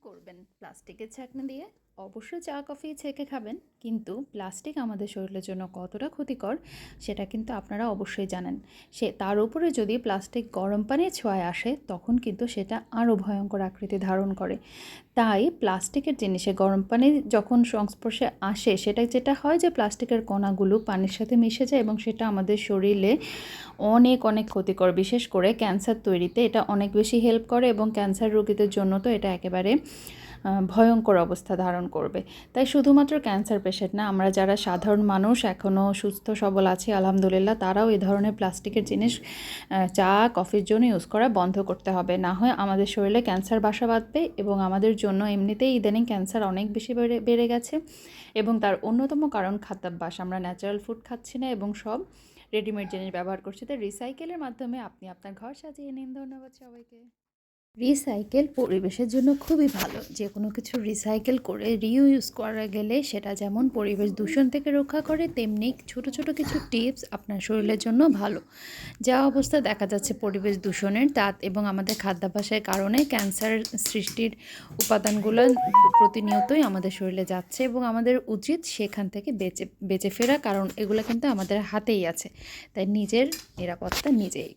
করবেন প্লাস্টিকের ছাঁকনি দিয়ে? অবশ্যই চা কফি ছেঁকে খাবেন, কিন্তু প্লাস্টিক আমাদের শরীরের জন্য কতটা ক্ষতিকর সেটা কিন্তু আপনারা অবশ্যই জানেন। তার উপরে যদি প্লাস্টিক গরম পানির ছোঁয়ায় আসে তখন কিন্তু সেটা আরও ভয়ঙ্কর আকৃতি ধারণ করে। তাই প্লাস্টিকের জিনিসে গরম পানি যখন সংস্পর্শে আসে সেটা যেটা হয় যে প্লাস্টিকের কণাগুলো পানির সাথে মিশে যায় এবং সেটা আমাদের শরীরে অনেক অনেক ক্ষতিকর। বিশেষ করে ক্যান্সার তৈরিতে এটা অনেক বেশি হেল্প করে এবং ক্যান্সার রোগীদের জন্য তো এটা একেবারে ভয়ঙ্কর অবস্থা ধারণ করবে। তাই শুধুমাত্র ক্যান্সার পেশেন্ট না, আমরা যারা সাধারণ মানুষ এখনও সুস্থ সবল আছি আলহামদুলিল্লাহ, তারাও এই ধরনের প্লাস্টিকের জিনিস চা কফির জন্য ইউজ করা বন্ধ করতে হবে। না হয় আমাদের শরীরে ক্যান্সার বাসা বাঁধবে এবং আমাদের জন্য এমনিতেই ইদানিং ক্যান্সার অনেক বেশি বেড়ে গেছে। এবং তার অন্যতম কারণ খাদ্যাভ্যাস। আমরা ন্যাচারাল ফুড খাচ্ছি না এবং সব রেডিমেড জিনিস ব্যবহার করছি। তাই রিসাইকেলের মাধ্যমে আপনি আপনার ঘর সাজিয়ে নিন। ধন্যবাদ সবাইকে। রিসাইকেল পরিবেশের জন্য খুবই ভালো। যে কোনো কিছু রিসাইকেল করে রিইউজ করা গেলে সেটা যেমন পরিবেশ দূষণ থেকে রক্ষা করে, তেমনি ছোট ছোট কিছু টিপস আপনার শরীরের জন্য ভালো। যা অবস্থা দেখা যাচ্ছে পরিবেশ দূষণের, তা এবং আমাদের খাদ্যাভ্যাসের কারণে ক্যান্সার সৃষ্টির উপাদানগুলো প্রতিনিয়তই আমাদের শরীরে যাচ্ছে এবং আমাদের উচিত সেখান থেকে বেঁচে ফেরা, কারণ এগুলো কিন্তু আমাদের হাতেই আছে। তাই নিজের নিরাপত্তা নিজেই।